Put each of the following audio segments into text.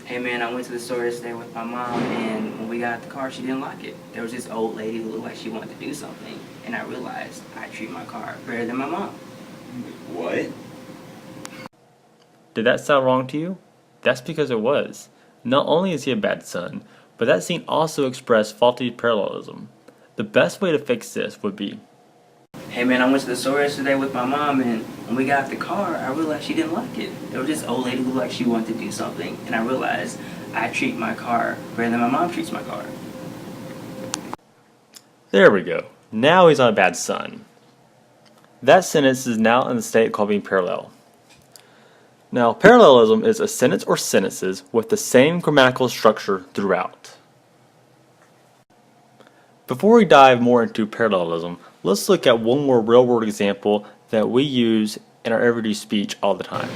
Hey man, I went to the store yesterday with my mom, and when we got out the car, she didn't lock it. There was this old lady who looked like she wanted to do something, and I realized I treat my car better than my mom. What? Did that sound wrong to you? That's because it was. Not only is he a bad son, but that scene also expressed faulty parallelism. The best way to fix this would be, Hey man, I went to the store yesterday with my mom, and when we got out the car, I realized she didn't lock it. There was this old lady who looked like she wanted to do something, and I realized I treat my car better than my mom treats my car. there we go. Now he's not a bad son. That sentence is now in the state called being parallel. Now, parallelism is a sentence or sentences with the same grammatical structure throughout. Before we dive more into parallelism, let's look at one more real-world example that we use in our everyday speech all the time.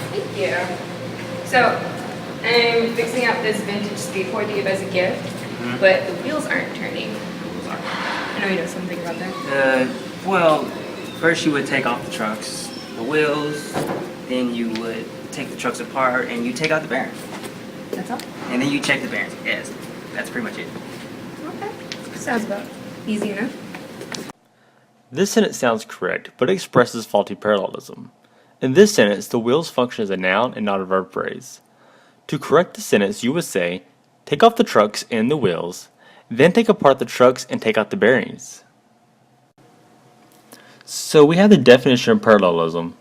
Thank you. So, I'm fixing up this vintage skateboard to give as a gift, but the wheels aren't turning. I know you know something about that. Well, first you would take off the trucks, the wheels, then you would take the trucks apart and you take out the bearings. That's all? And then you check the bearings. Yes, that's pretty much it. Okay. Sounds about easy enough. This sentence sounds correct, but it expresses faulty parallelism. In this sentence, the wheels function as a noun and not a verb phrase. To correct the sentence, you would say, take off the trucks and the wheels, then take apart the trucks and take out the bearings. So we have the definition of parallelism.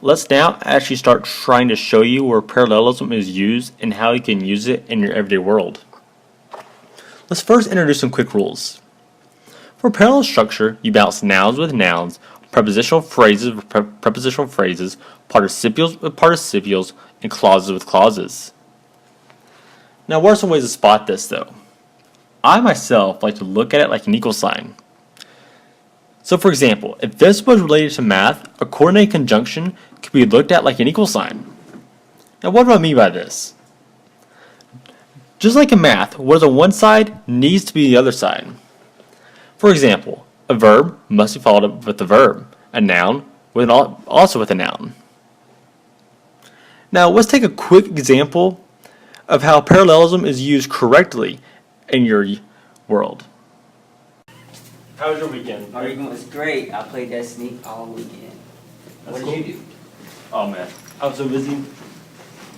Let's now actually start trying to show you where parallelism is used and how you can use it in your everyday world. Let's first introduce some quick rules. For parallel structure, you balance nouns with nouns, prepositional phrases with prepositional phrases, participles with participles, and clauses with clauses. Now, what are some ways to spot this, though? I myself like to look at it like an equal sign. So, for example, if this was related to math, a coordinate conjunction could be looked at like an equal sign. Now, what do I mean by this? Just like in math, what is on one side needs to be the other side. For example, a verb must be followed up with a verb, a noun also with a noun. Now, let's take a quick example of how parallelism is used correctly in your world. How was your weekend? My weekend was great. I played Destiny all weekend. What did you do? Oh man, I was so busy.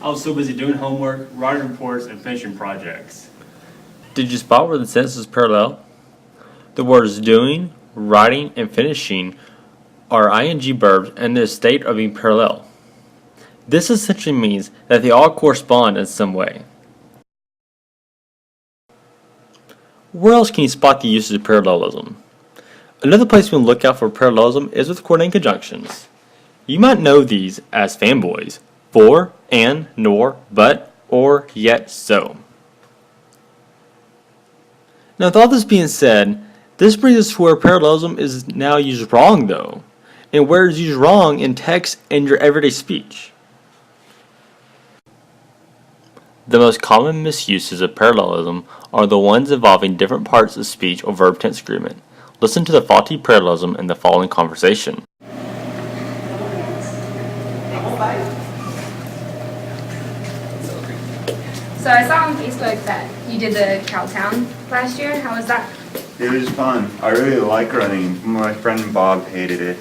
I was so busy doing homework, writing reports, and finishing projects. Did you spot where the sentences parallel? The words doing, writing, and finishing are ing verbs and the state of being parallel. This essentially means that they all correspond in some way. Where else can you spot the uses of parallelism? Another place we can look out for parallelism is with coordinate conjunctions. You might know these as fanboys: for, and, nor, but, or, yet, so. Now, with all this being said, this brings us to where parallelism is now used wrong, though, and where it's used wrong in text and your everyday speech. The most common misuses of parallelism are the ones involving different parts of speech or verb tense agreement. Listen to the faulty parallelism in the following conversation. So I saw on Facebook that you did the Cowtown last year. How was that? It was fun. I really like running. My friend Bob hated it.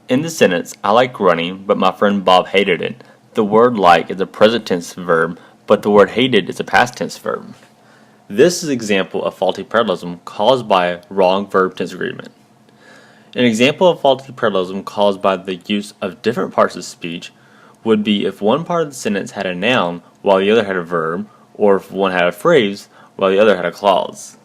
In the sentence, I like running, but my friend Bob hated it, the word like is a present tense verb, but the word hated is a past tense verb. This is an example of faulty parallelism caused by wrong verb tense agreement. An example of faulty parallelism caused by the use of different parts of speech would be if one part of the sentence had a noun while the other had a verb, or if one had a phrase while the other had a clause.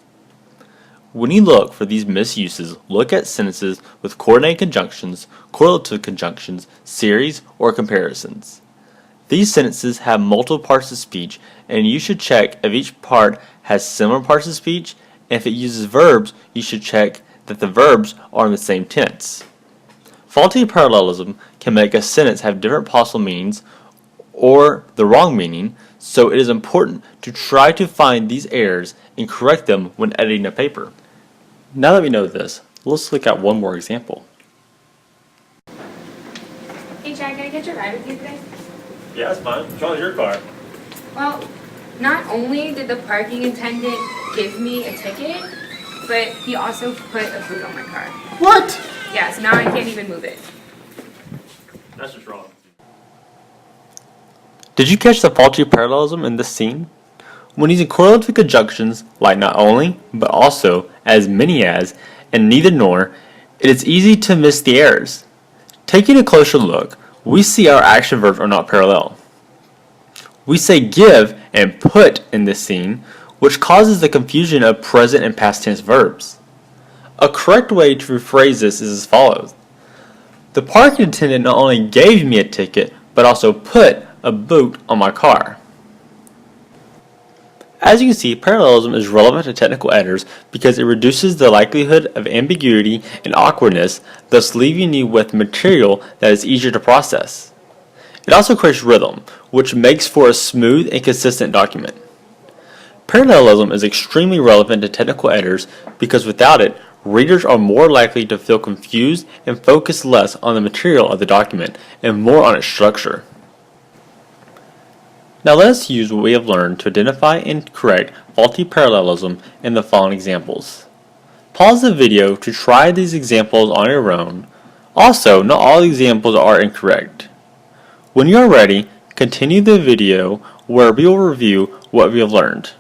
When you look for these misuses, look at sentences with coordinate conjunctions, correlative conjunctions, series, or comparisons. These sentences have multiple parts of speech, and you should check if each part has similar parts of speech, and if it uses verbs, you should check that the verbs are in the same tense. Faulty parallelism can make a sentence have different possible meanings or the wrong meaning, so it is important to try to find these errors and correct them when editing a paper. Now that we know this, let's look at one more example. catch a ride with you today? Yeah, that's fine. It's only your car. Well, not only did the parking attendant give me a ticket, but he also put a boot on my car. What? Yeah, so now I can't even move it. That's just wrong. Did you catch the faulty parallelism in this scene? When using correlative conjunctions like not only, but also, as many as, and neither nor, it is easy to miss the errors. Taking a closer look, we see our action verbs are not parallel. We say give and put in this scene, which causes the confusion of present and past tense verbs. A correct way to rephrase this is as follows. The parking attendant not only gave me a ticket, but also put a boot on my car. As you can see, parallelism is relevant to technical editors because it reduces the likelihood of ambiguity and awkwardness, thus leaving you with material that is easier to process. It also creates rhythm, which makes for a smooth and consistent document. Parallelism is extremely relevant to technical editors because without it, readers are more likely to feel confused and focus less on the material of the document and more on its structure. Now let us use what we have learned to identify and correct faulty parallelism in the following examples. Pause the video to try these examples on your own. Also, not all examples are incorrect. When you are ready, continue the video where we will review what we have learned.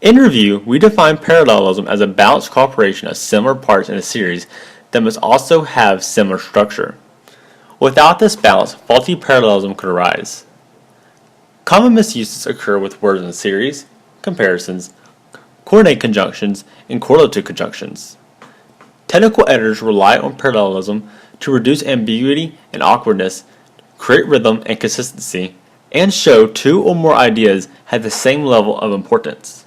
In review, we define parallelism as a balanced cooperation of similar parts in a series that must also have similar structure. Without this balance, faulty parallelism could arise. Common misuses occur with words in series, comparisons, coordinate conjunctions, and correlative conjunctions. Technical editors rely on parallelism to reduce ambiguity and awkwardness, create rhythm and consistency, and show two or more ideas have the same level of importance.